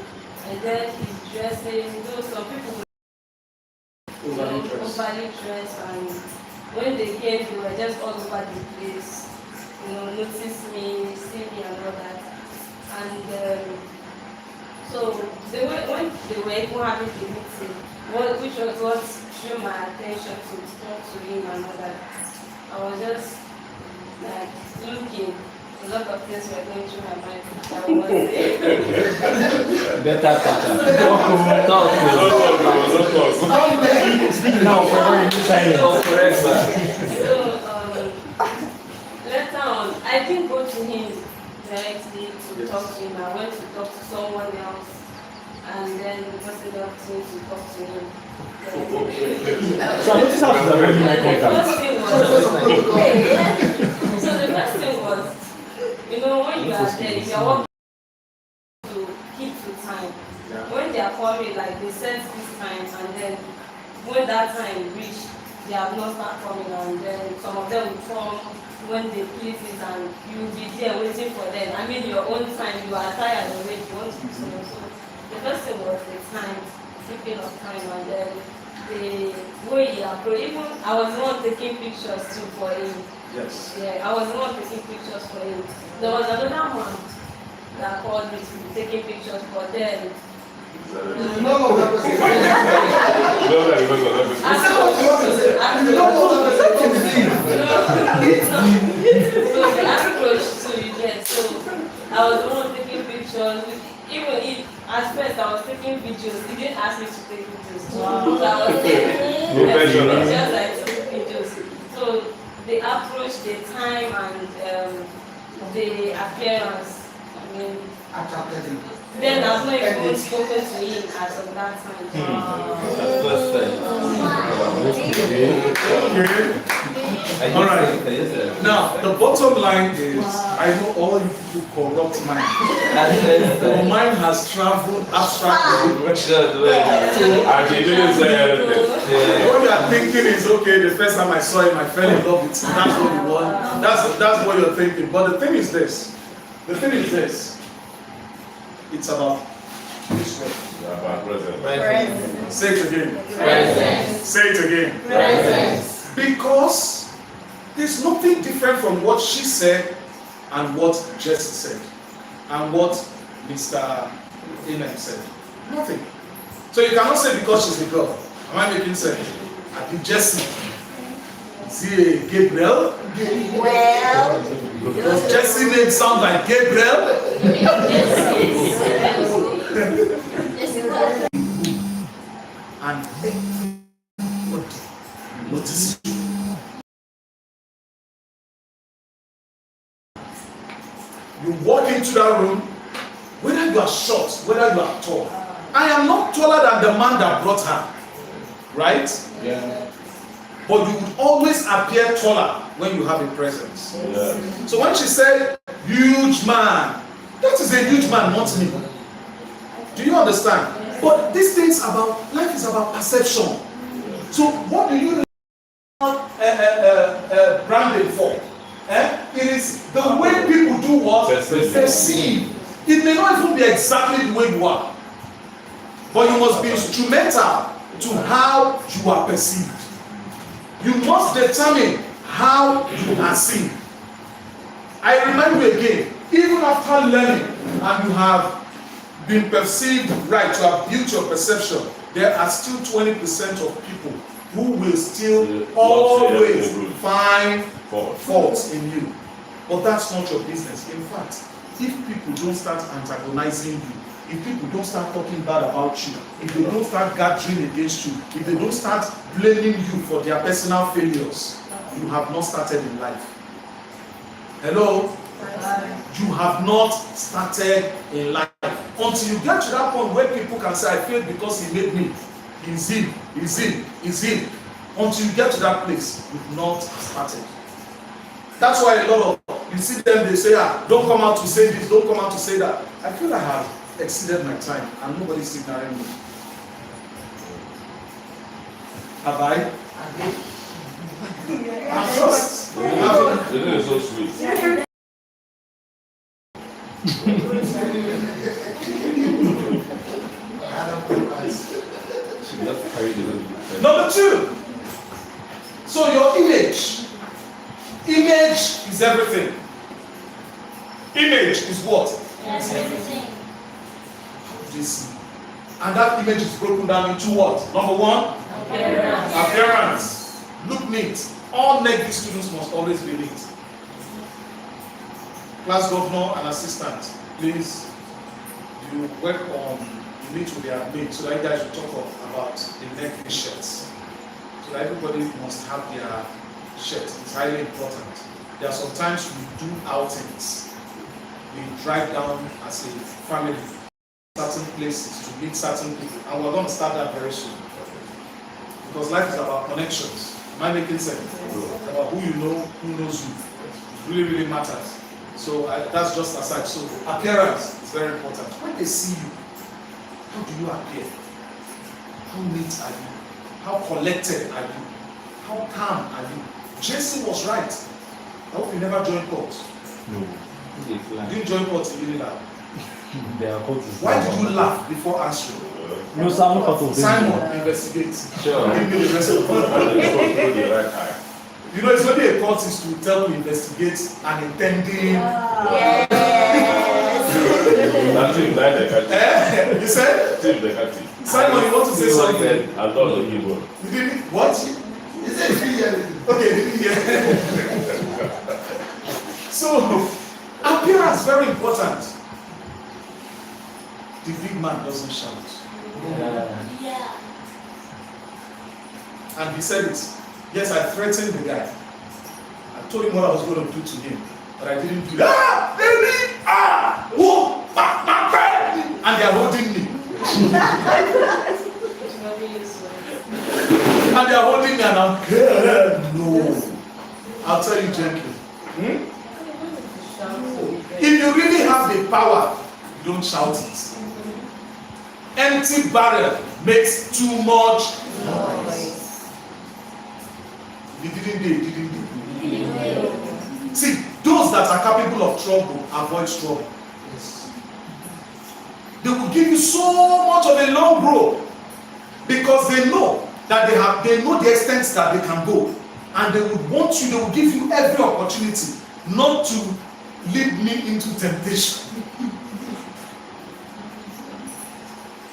and then he's dressing. Some people overly dressed, and when they came, they were just all over the place. Notice me, see me, and all that. And so when they were even having the meeting, which was what drew my attention to talk to him and all that. I was just like looking. A lot of things were going through my mind. I was Better. Speaking now, forever in silence. So later on, I didn't go to him directly to talk to him. I went to talk to someone else, and then the person helped me to talk to him. So I noticed how she's avoiding eye contact. So the first thing was, when you are there, if you are working to keep to time, when they are coming, like they set this time, and then when that time reach, they have not started coming, and then some of them will come when they please it, and you will be there waiting for them. I mean, your own time, you are tired already, you want to do something. So the first thing was the time, keeping of time, and then the way he approached, even I was the one taking pictures too for him. Yes. Yeah, I was the one taking pictures for him. There was another man that called me to be taking pictures, but then No, that was so the approach to you get. So I was the one taking pictures. Even if at first I was taking videos, he didn't ask me to take videos. Wow. So I was taking Professional. pictures, I took videos. So the approach, the time, and the appearance. I mean, attracted him. then I've not even spoken to him as of that time. Okay. All right. Now, the bottom line is, I know all you people corrupt mind. Your mind has traveled abstractly. And he didn't say anything. What you are thinking is, okay, the first time I saw him, I fell in love with him. That's what you want. That's what you're thinking. But the thing is this. The thing is this. It's about this way. About present. Say it again. Presence. Say it again. Presence. Because there's nothing different from what she said and what Jesse said and what Mr. Inem said. Nothing. So you cannot say because she's the girl. Am I making sense? I think Jesse. Is he a Gabriel? Well, Does Jesse name sound like Gabriel? And what is it? You walk into that room, whether you are short, whether you are tall. I am not taller than the man that brought her, right? Yeah. But you would always appear taller when you have a presence. Yeah. So when she said, huge man, that is a huge man, not me. Do you understand? But these things about, life is about perception. So what do you branding for? It is the way people do what? Perceive. It may not even be exactly the way you are. But you must be instrumental to how you are perceived. You must determine how you are seen. I remind you again, even after learning and you have been perceived right, you have built your perception, there are still 20% of people who will still always find faults in you. But that's not your business. In fact, if people don't start antagonizing you, if people don't start talking bad about you, if they don't start gathering against you, if they don't start blaming you for their personal failures, you have not started in life. Hello? You have not started in life. Until you get to that point where people can say, I failed because he made me. He's him, he's him, he's him. Until you get to that place, you've not started. That's why a lot of, you see them, they say, don't come out to say this, don't come out to say that. I feel I have exceeded my time and nobody's signaling me. Have I? I'm just. It is so sweet. Number two. So your image. Image is everything. Image is what? Everything. This. And that image is broken down into what? Number one? Appearance. Look neat. All NegvTV students must always be neat. Class governor and assistant, please, you work on, you meet with their admin so that you guys will talk about the NegvTV shirts. So that everybody must have their shirt. It's highly important. There are sometimes we do outings. We drive down as a family certain places to meet certain people, and we're going to start that very soon. Because life is about connections. Am I making sense? It's about who you know, who knows you. It really, really matters. So that's just aside. So appearance is very important. When they see you, how do you appear? How neat are you? How collected are you? How calm are you? Jesse was right. I hope you never joined court. No. You didn't join court in Unilab. They are called. Why did you laugh before answering? No, Simon part of them. Simon, investigate. Sure. Give me the rest of the You know, it's only a cultist to tell to investigate and intending. You said? Simon, you want to say something? I thought the people. You didn't? What? Okay, didn't hear. So, appearance very important. The big man doesn't shout. And he said it. Yes, I threatened the guy. I told him what I was going to do to him, but I didn't do that. And they are holding me. And they are holding me and I'm no. I'll tell you gently. If you really have the power, you don't shout it. Empty barrel makes too much noise. Didn't. See, those that are capable of trouble avoid trouble. Yes. They will give you so much of a long rope because they know that they know the extent that they can go, and they would want you. They will give you every opportunity not to lead me into temptation.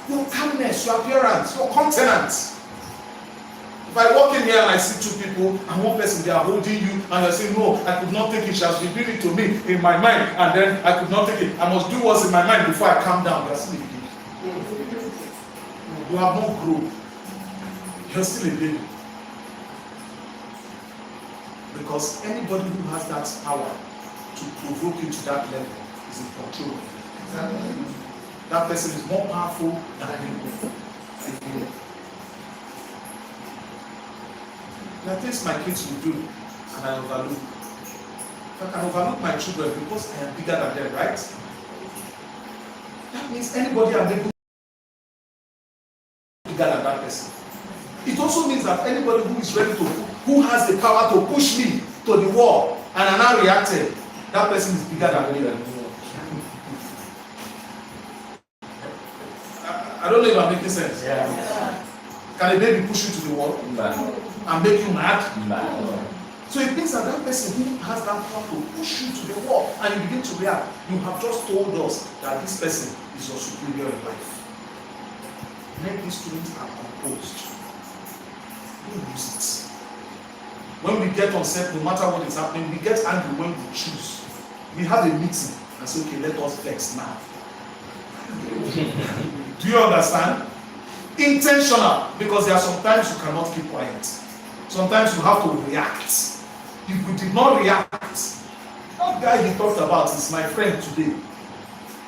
Your calmness, your appearance, your countenance. If I walk in here and I see two people and one person, they are holding you and you're saying, no, I could not take it. She has been doing it to me in my mind, and then I could not take it. I must do what's in my mind before I calm down. You're still a baby. You have not grown. You're still a baby. Because anybody who has that power to provoke you to that level is in control. That person is more powerful than you. There are things my kids will do and I overlook. If I can overlook my children because I am bigger than them, right? That means anybody I'm able to be bigger than that person. It also means that anybody who is ready to, who has the power to push me to the wall and I'm not reacting, that person is bigger than me. I don't know if I'm making sense. Yeah. Can a baby push you to the wall? And make you mad? So it means that that person who has that power to push you to the wall and you begin to react, you have just told us that this person is your superior in life. Make these students are composed. Don't lose it. When we get upset, no matter what is happening, we get angry when we choose. We have a meeting and say, okay, let us vex now. Do you understand? Intentional, because there are sometimes you cannot keep quiet. Sometimes you have to react. If we did not react, that guy he talked about is my friend today.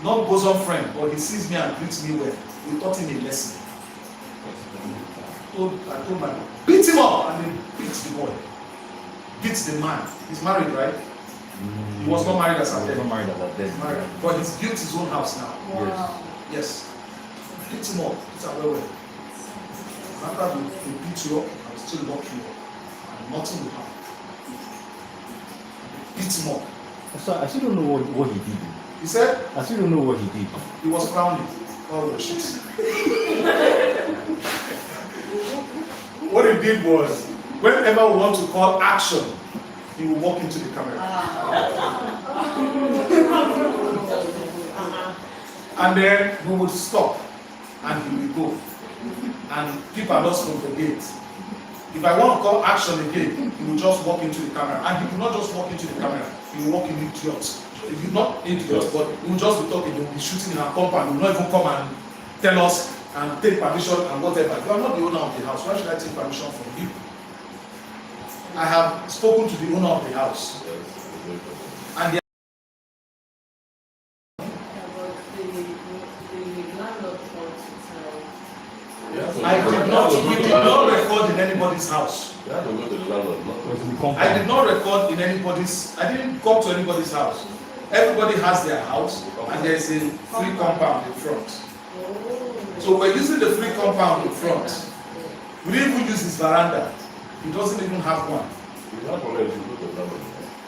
Not bosom friend, but he sees me and greets me well. We taught him a lesson. I told my boy, beat him up, and then beat the boy. Beat the man. He's married, right? He was not married as a He was not married as a He's married. But he's built his own house now. Wow. Yes. Beat him up. Beat him well. After they beat you up, I will still lock you up. And nothing will happen. Beat him up. So I still don't know what he did. He said? I still don't know what he did. He was frowning. Oh shit. What he did was, whenever we want to call action, he will walk into the camera. And then we would stop and he will go and keep us from the gate. If I want to call action again, he will just walk into the camera. And he will not just walk into the camera, he will walk in idiot. If you not idiot, but he will just be talking, he will be shooting in our compound, he will not even come and tell us and take permission and whatever. If you are not the owner of the house, why should I take permission from you? I have spoken to the owner of the house. And we did not record in anybody's house. You have to go to the landlord. I did not record in anybody's, I didn't come to anybody's house. Everybody has their house and there's a free compound in front. So we're using the free compound in front. We didn't even use his veranda. He doesn't even have one. You have to go to the landlord.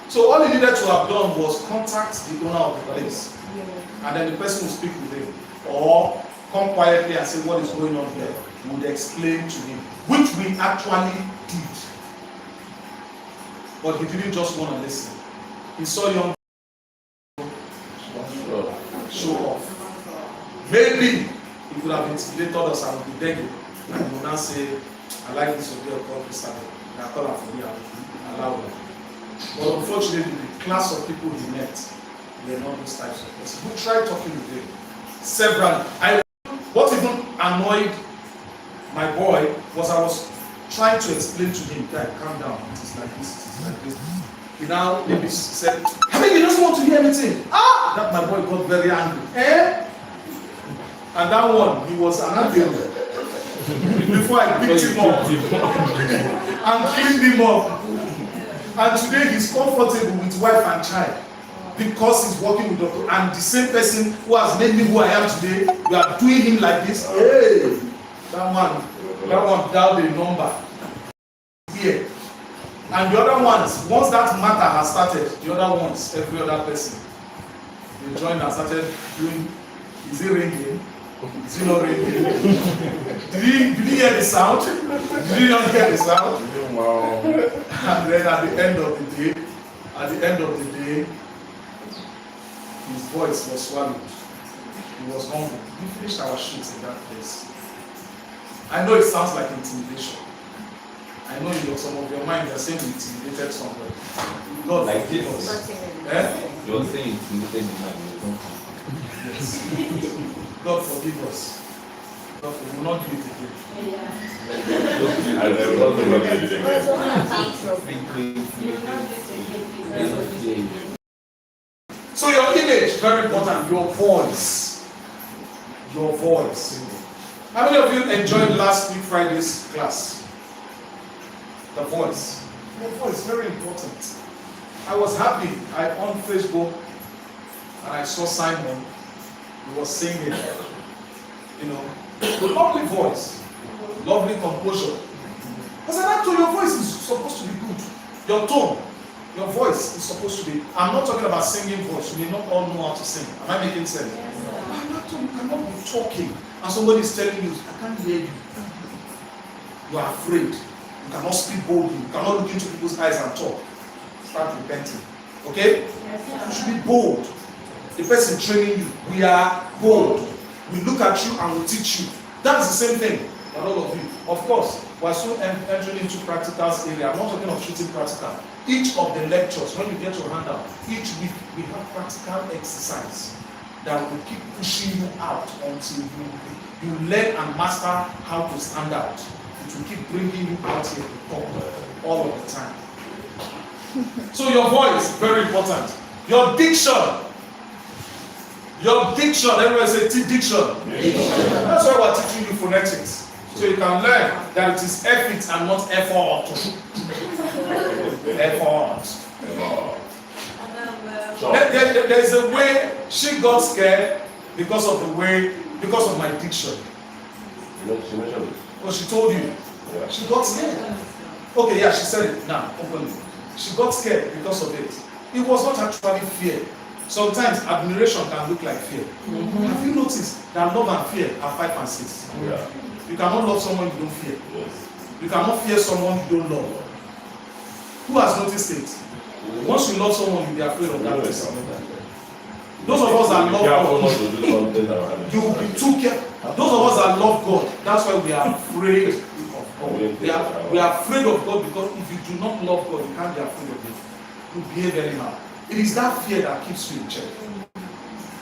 So all he needed to have done was contact the owner of the place. And then the person will speak with him. Or come quietly and say what is going on here. We would explain to him, which we actually did. But he didn't just want to listen. He saw young show off. Maybe he could have intimidated us and would be begging. And he would now say, I like this girl called Christabel. I call her for me, I will allow her. But unfortunately, the class of people he met were not those types of persons. We tried talking with him several. What even annoyed my boy was I was trying to explain to him, Dad, calm down. It is like this, it is like this. He now maybe said, I mean, he doesn't want to hear anything. That my boy got very angry. And that one, he was an angel. Before I picked him up and cleaned him up. And today he's comfortable with wife and child because he's working with doctor. And the same person who has made me who I am today, we are doing him like this. Hey, that one dialed a number here. And the other ones, once that matter has started, the other ones, every other person, they joined and started doing, is it ringing? Is it not ringing? Did you hear the sound? Did you not hear the sound? Wow. And then at the end of the day, his voice was swallowed. He was humble. We finished our shoots in that place. I know it sounds like intimidation. I know some of your mind are saying we intimidated somebody. God Like forgive this. us. You're saying intimidated the man. Yes. God forgive us. God we will not do it again. I never thought about it again. So your image, very important. Your voice. Your voice. How many of you enjoyed last week Friday's class? The voice. Your voice, very important. I was happy. I on Facebook and I saw Simon. He was singing. Lovely voice, lovely composure. As an actor, your voice is supposed to be good. Your tone, your voice is supposed to be. I'm not talking about singing voice. You may not all know how to sing. Am I making sense? Yes, an actor, you cannot be talking and somebody is telling you, I can't hear you. You are afraid. You cannot speak boldly. You cannot look into people's eyes and talk. Start repenting. Okay? Yes, you should be bold. The person training you, we are bold. We look at you and we teach you. That's the same thing for all of you. Of course, we're soon entering into practicals area. I'm not talking of shooting practical. Each of the lectures, when you get your handout, each week we have practical exercise that will keep pushing you out until you learn and master how to stand out. It will keep bringing you out here to talk all of the time. So your voice, very important. Your diction. Your diction, everyone say diction. That's why we're teaching you phonetics. So you can learn that it is effort and not effort. Effort. There's a way she got scared because of my diction. She mentioned it. Oh, she told you. Yeah. She got scared. Okay, yeah, she said it now, openly. She got scared because of it. It was not actually fear. Sometimes admiration can look like fear. Have you noticed that love and fear are 5 and 6? Yeah. You cannot love someone you don't fear. Yes. You cannot fear someone you don't love. Who has noticed it? Once you love someone, you'll be afraid of that person. Those of us that love God, you will be too careful. Those of us that love God, that's why we are afraid of God. We are afraid of God because if you do not love God, you can't be afraid of Him. You behave anyhow. It is that fear that keeps you in check.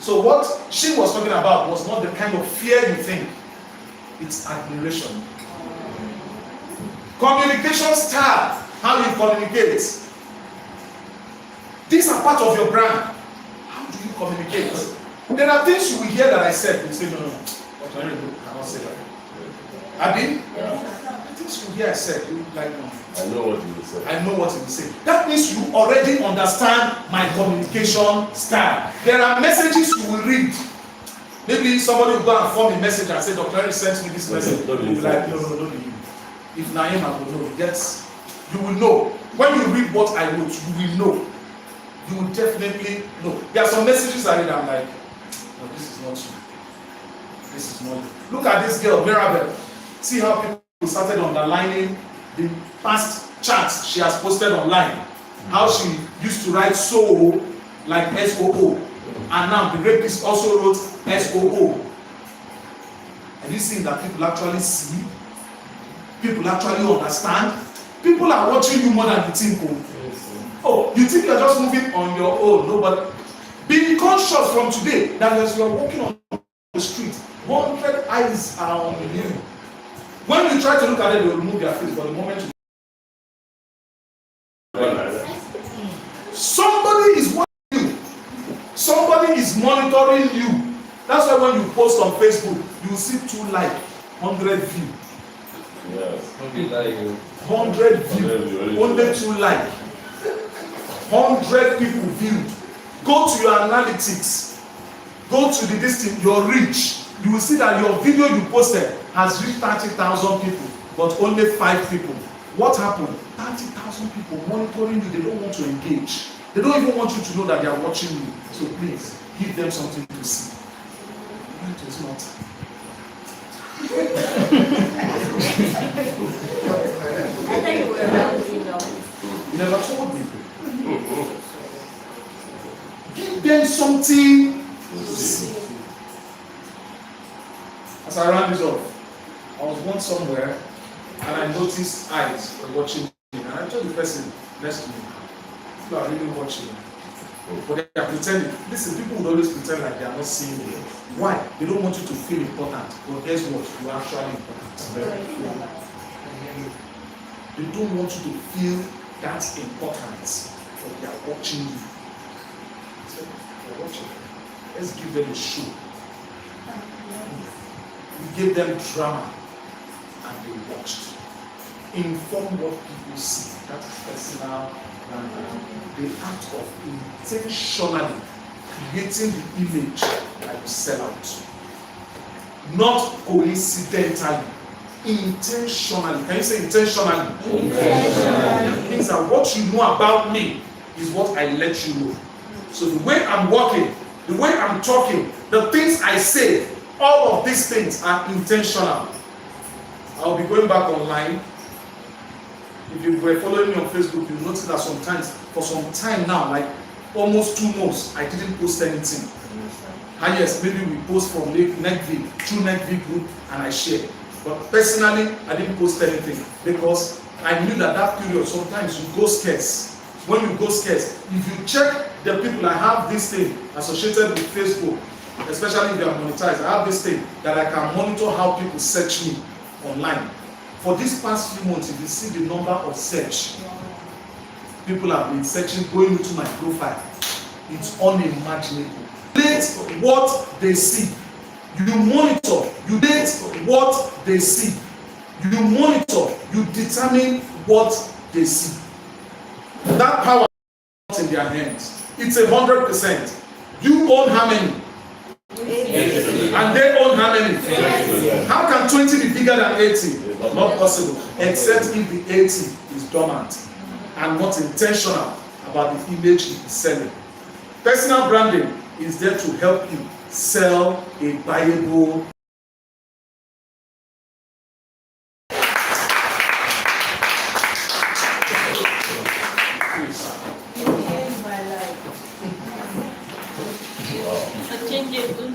So what she was talking about was not the kind of fear you think. It's admiration. Communication style, how you communicate. These are part of your brand. How do you communicate? There are things you will hear that I said. You say, no. But I cannot say that. Abi? Yeah. The things you hear I said, you like, no. I know what you will say. I know what you will say. That means you already understand my communication style. There are messages you will read. Maybe somebody will go and form a message and say, Dr. Henry sent me this message. You will be like, no, don't be you. If Naima will know, you will know. When you read what I wrote, you will know. You will definitely know. There are some messages I read, I'm like, no, this is not true. This is not. Look at this girl, Mirabel. See how people started underlining the past chats she has posted online. How she used to write so like SOO. And now the rapist also wrote SOO. And you see that people actually see, people actually understand. People are watching you more than you think. Oh, you think you're just moving on your own. No, but be conscious from today that as you're walking on the street, 100 eyes are on you. When you try to look at them, they will remove their face. But the moment somebody is watching you, somebody is monitoring you. That's why when you post on Facebook, you will see 2 likes, 100 views. Yes. 100 views, only 2 likes. 100 people viewed. Go to your analytics. Go to the distance, your reach. You will see that your video you posted has reached 30,000 people, but only 5 people. What happened? 30,000 people monitoring you. They don't want to engage. They don't even want you to know that they are watching you. So please, give them something to see. It is not. I think you were around, you know. You never told me. Give them something to see. As I ran this off, I was once somewhere and I noticed eyes were watching me. And I told the person next to me, you are really watching. But they are pretending. Listen, people would always pretend like they are not seeing you. Why? They don't want you to feel important. But guess what? You are actually important. They don't want you to feel that important. But they are watching you. So, they are watching. Let's give them a show. We gave them drama and they watched. Inform what people see. That is personal branding. The act of intentionally creating the image that you sell out. Not coincidentally. Intentionally. Can you say intentionally? Intentionally. It means that what you know about me is what I let you know. So the way I'm walking, the way I'm talking, the things I say, all of these things are intentional. I'll be going back online. If you were following me on Facebook, you'll notice that sometimes, for some time now, like almost 2 months, I didn't post anything. And yes, maybe we post from NegvTV, through NegvTV group, and I share. But personally, I didn't post anything because I knew that that period, sometimes you go scarce. When you go scarce, if you check the people, I have this thing associated with Facebook, especially if they are monetized, I have this thing that I can monitor how people search me online. For these past few months, if you see the number of search, people have been searching, going into my profile. It's unimaginable. Date what they see. You monitor, you date what they see. You monitor, you determine what they see. That power is not in their hands. It's 100%. You own how many? And they own how many? How can 20 be bigger than 80? Not possible, except if the 80 is dormant and not intentional about the image it is selling. Personal branding is there to help you sell a buyable. Change it.